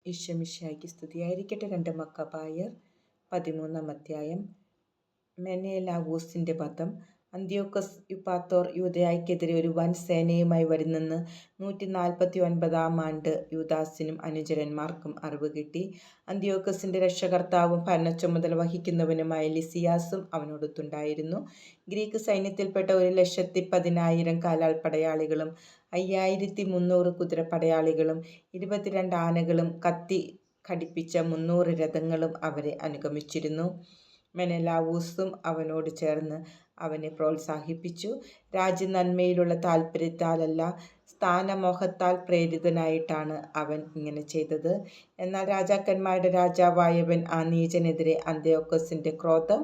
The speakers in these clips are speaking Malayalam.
ഈശോമിശിഹായ്ക്ക് സ്തുതിയായിരിക്കട്ടെ. 2 മക്കബായർ 13 അധ്യായം. മെനേലാവൂസിന്റെ വധം. അന്ത്യോക്കസ് യുപ്പാത്തോർ യൂദയായ്ക്കെതിരെ ഒരു വൻ സേനയുമായി വരുന്നെന്ന് 149 ആണ്ട് യൂദാസിനും അനുചരന്മാർക്കും അറിവ് കിട്ടി. അന്ത്യോക്കസിന്റെ രക്ഷകർത്താവും ഭരണച്ചുമതല വഹിക്കുന്നവനുമായ ലിസിയാസും അവനോടൊത്തുണ്ടായിരുന്നു. ഗ്രീക്ക് സൈന്യത്തിൽപ്പെട്ട 1,10,000 കാലാൾപ്പടയാളികളും 5,300 കുതിരപ്പടയാളികളും 22 ആനകളും കത്തി ഘടിപ്പിച്ച 300 രഥങ്ങളും അവരെ അനുഗമിച്ചിരുന്നു. മെനലാവൂസും അവനോട് ചേർന്ന് അവനെ പ്രോത്സാഹിപ്പിച്ചു. രാജ്യനന്മയിലുള്ള താൽപര്യത്താലല്ല, സ്ഥാനമോഹത്താൽ പ്രേരിതനായിട്ടാണ് അവൻ ഇങ്ങനെ ചെയ്തത്. എന്നാൽ രാജാക്കന്മാരുടെ രാജാവായവൻ ആ നീചനെതിരെ അന്ത്യോക്കസിന്റെ ക്രോധം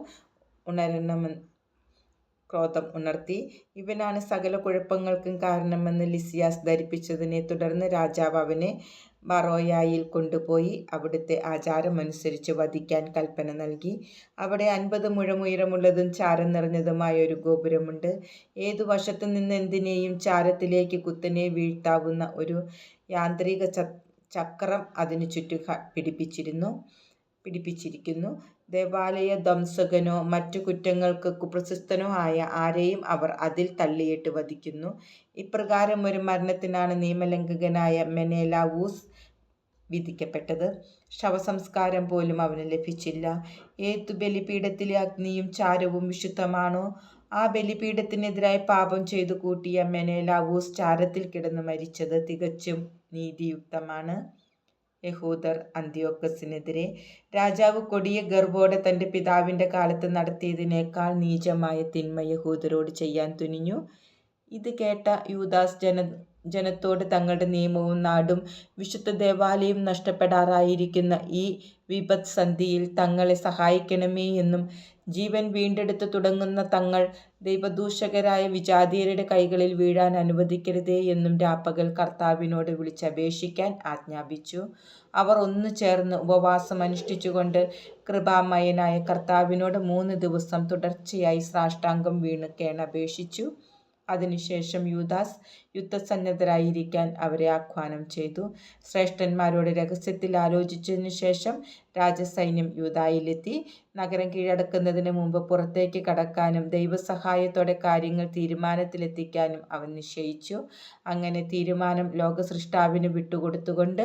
ഉണർത്തി. ഇവനാണ് സകല കുഴപ്പങ്ങൾക്കും കാരണമെന്ന് ലിസിയാസ് ധരിപ്പിച്ചതിനെ തുടർന്ന് രാജാവ് അവനെ ബറോയായിൽ കൊണ്ടുപോയി അവിടുത്തെ ആചാരമനുസരിച്ച് വധിക്കാൻ കൽപ്പന നൽകി. അവിടെ 50 മുഴം ഉയരമുള്ളതും ചാരം നിറഞ്ഞതുമായ ഒരു ഗോപുരമുണ്ട്. ഏതു വശത്തു നിന്ന് എന്തിനേയും ചാരത്തിലേക്ക് കുത്തനെ വീഴ്ത്താവുന്ന ഒരു യാന്ത്രിക ചക്രം അതിനു ചുറ്റും പിടിപ്പിച്ചിരിക്കുന്നു. ദേവാലയ ധ്വംസകനോ മറ്റു കുറ്റങ്ങൾക്ക് കുപ്രസിദ്ധനോ ആയ ആരെയും അവർ അതിൽ തള്ളിയിട്ട് വധിക്കുന്നു. ഇപ്രകാരം ഒരു മരണത്തിനാണ് നിയമലംഘകനായ മെനേലാവൂസ് വിധിക്കപ്പെട്ടത്. ശവസംസ്കാരം പോലും അവന് ലഭിച്ചില്ല. ഏതു ബലിപീഠത്തിലെ അഗ്നിയും ചാരവും വിശുദ്ധമാണോ, ആ ബലിപീഠത്തിനെതിരായി പാപം ചെയ്തു കൂട്ടിയ മെനേലാവൂസ് ചാരത്തിൽ കിടന്ന് മരിച്ചത് തികച്ചും നീതിയുക്തമാണ്. യഹൂദർ അന്ത്യോക്കസിനെതിരെ. രാജാവ് കൊടിയ ഗർവ്വോടെ തന്റെ പിതാവിന്റെ കാലത്ത് നടത്തിയതിനേക്കാൾ നീചമായ തിന്മ യഹൂദരോട് ചെയ്യാൻ തുനിഞ്ഞു. ഇത് കേട്ട യൂദാസ് ജനത്തോട് തങ്ങളുടെ നിയമവും നാടും വിശുദ്ധ ദേവാലയവും നഷ്ടപ്പെടാറായിരിക്കുന്ന ഈ വിപത്സന്ധിയിൽ തങ്ങളെ സഹായിക്കണമേ എന്നും ജീവൻ വീണ്ടെടുത്ത് തുടങ്ങുന്ന തങ്ങൾ ദൈവദൂഷകരായ വിജാതീയരുടെ കൈകളിൽ വീഴാൻ അനുവദിക്കരുതേ എന്നും രാപ്പകൽ കർത്താവിനോട് വിളിച്ചപേക്ഷിക്കാൻ ആജ്ഞാപിച്ചു. അവർ ഒന്നു ചേർന്ന് ഉപവാസം അനുഷ്ഠിച്ചുകൊണ്ട് കൃപാമയനായ കർത്താവിനോട് 3 ദിവസം തുടർച്ചയായി സാഷ്ടാംഗം വീണ് കേണപേക്ഷിച്ചു. അതിനുശേഷം യൂദാസ് യുദ്ധസന്നദ്ധരായിരിക്കാൻ അവരെ ആഹ്വാനം ചെയ്തു. ശ്രേഷ്ഠന്മാരോട് രഹസ്യത്തിൽ ആലോചിച്ചതിനു ശേഷം രാജസൈന്യം യൂദായിലെത്തി. നഗരം കീഴടക്കുന്നതിന് മുമ്പ് പുറത്തേക്ക് കടക്കാനും ദൈവസഹായത്തോടെ കാര്യങ്ങൾ തീരുമാനത്തിലെത്തിക്കാനും അവൻ നിശ്ചയിച്ചു. അങ്ങനെ തീരുമാനം ലോകസ്രഷ്ടാവിന് വിട്ടുകൊടുത്തുകൊണ്ട്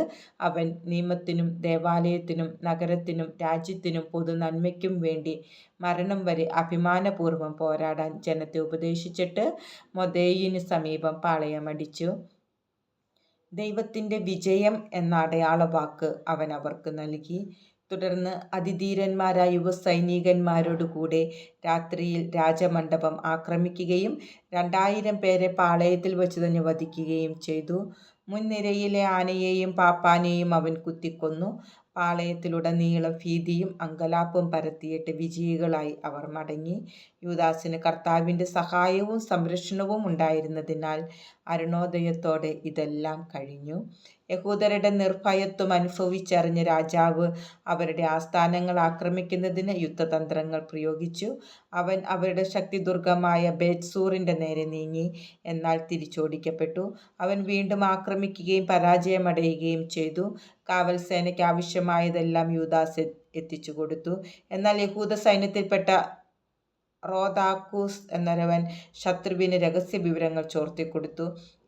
അവൻ നിയമത്തിനും ദേവാലയത്തിനും നഗരത്തിനും രാജ്യത്തിനും പൊതുനന്മയ്ക്കും വേണ്ടി മരണം വരെ അഭിമാനപൂർവ്വം പോരാടാൻ ജനത്തെ ഉപദേശിച്ചിട്ട് മൊദേയിന് സമീപം പാളയമടിച്ചു. ദൈവത്തിന്റെ വിജയം എന്ന അടയാളവാക്ക് അവൻ അവർക്ക് നൽകി. തുടർന്ന് അതിധീരന്മാരായ യുവസൈനികന്മാരോടുകൂടെ രാത്രിയിൽ രാജമണ്ഡപം ആക്രമിക്കുകയും 2000 പേരെ പാളയത്തിൽ വച്ച് തന്നെ വധിക്കുകയും ചെയ്തു. മുൻനിരയിലെ ആനയെയും പാപ്പാനെയും അവൻ കുത്തിക്കൊന്നു. പാളയത്തിലുടനീളം ഭീതിയും അങ്കലാപ്പും പരത്തിയിട്ട് വിജയികളായി അവർ മടങ്ങി. യൂദാസിന് കർത്താവിന്റെ സഹായവും സംരക്ഷണവും ഉണ്ടായിരുന്നതിനാൽ അരുണോദയത്തോടെ ഇതെല്ലാം കഴിഞ്ഞു. യഹൂദരുടെ നിർഭയത്വം അനുഭവിച്ചറിഞ്ഞ രാജാവ് അവരുടെ ആസ്ഥാനങ്ങൾ ആക്രമിക്കുന്നതിന് യുദ്ധതന്ത്രങ്ങൾ പ്രയോഗിച്ചു. അവൻ അവരുടെ ശക്തിദുർഗമായ ബേത്സൂറിന്റെ നേരെ നീങ്ങി. എന്നാൽ തിരിച്ചോടിക്കപ്പെട്ടു. അവൻ വീണ്ടും ആക്രമിക്കുകയും പരാജയമടയുകയും ചെയ്തു. കാവൽ സേനയ്ക്ക് ആവശ്യമായതെല്ലാം യൂദാസ് എത്തിച്ചു കൊടുത്തു. എന്നാൽ യഹൂദ സൈന്യത്തിൽപ്പെട്ട റോദാക്കൂസ് എന്നൊരുവൻ ശത്രുവിന് രഹസ്യ വിവരങ്ങൾ ചോർത്തിക്കൊടുത്തു.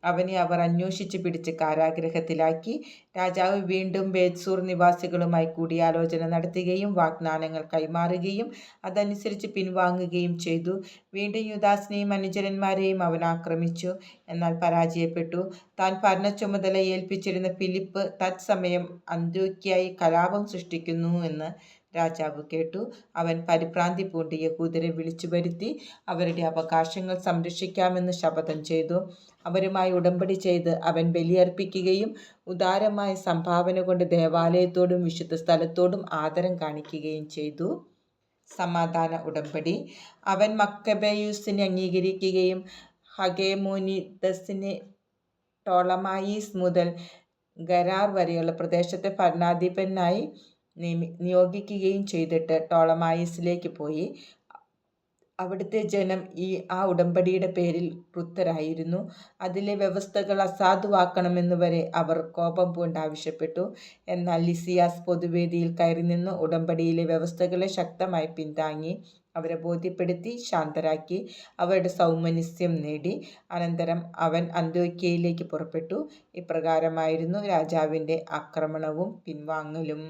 അവനെ അവർ അന്വേഷിച്ച് പിടിച്ച് കാരാഗൃഹത്തിലാക്കി. രാജാവ് വീണ്ടും ബേത്സൂർ നിവാസികളുമായി കൂടിയാലോചന നടത്തുകയും വാഗ്ദാനങ്ങൾ കൈമാറുകയും അതനുസരിച്ച് പിൻവാങ്ങുകയും ചെയ്തു. വീണ്ടും യൂദാസിനെയും അനുചരന്മാരെയും അവൻ ആക്രമിച്ചു. എന്നാൽ പരാജയപ്പെട്ടു. താൻ ഭരണച്ചുമതല ഏൽപ്പിച്ചിരുന്ന ഫിലിപ്പ് തത്സമയം അന്ത്യോക്യയിൽ കലാപം സൃഷ്ടിക്കുന്നു എന്ന് രാജാവ് കേട്ടു. അവൻ പരിഭ്രാന്തി പൂണ്ട് യഹൂദരെ വിളിച്ചു വരുത്തി അവരുടെ അവകാശങ്ങൾ സംരക്ഷിക്കാമെന്ന് ശപഥം ചെയ്തു. അവരുമായി ഉടമ്പടി ചെയ്ത് അവൻ ബലിയർപ്പിക്കുകയും ഉദാരമായ സംഭാവന കൊണ്ട് ദേവാലയത്തോടും വിശുദ്ധ സ്ഥലത്തോടും ആദരം കാണിക്കുകയും ചെയ്തു. സമാധാന ഉടമ്പടി. അവൻ മക്കബേയൂസിനെ അംഗീകരിക്കുകയും ഹഗേമൂനിദസിനെ ടോളമായീസ് മുതൽ ഗരാർ വരെയുള്ള പ്രദേശത്തെ ഭരണാധിപനായി നിയോഗിക്കുകയും ചെയ്തിട്ട് ടോളമായീസിലേക്ക് പോയി. അവിടുത്തെ ജനം ആ ഉടമ്പടിയുടെ പേരിൽ ക്രുദ്ധരായിരുന്നു. അതിലെ വ്യവസ്ഥകൾ അസാധുവാക്കണമെന്ന് വരെ അവർ കോപം പൂണ്ടാവശ്യപ്പെട്ടു. എന്നാൽ ലിസിയാസ് പൊതുവേദിയിൽ കയറിനിന്ന് ഉടമ്പടിയിലെ വ്യവസ്ഥകളെ ശക്തമായി പിന്താങ്ങി. അവരെ ബോധ്യപ്പെടുത്തി ശാന്തരാക്കി. അവരുടെ സൗമനസ്യം നേടി. അനന്തരം അവൻ അന്ത്യോക്യയിലേക്ക് പുറപ്പെട്ടു. ഇപ്രകാരമായിരുന്നു രാജാവിൻ്റെ ആക്രമണവും പിൻവാങ്ങലും.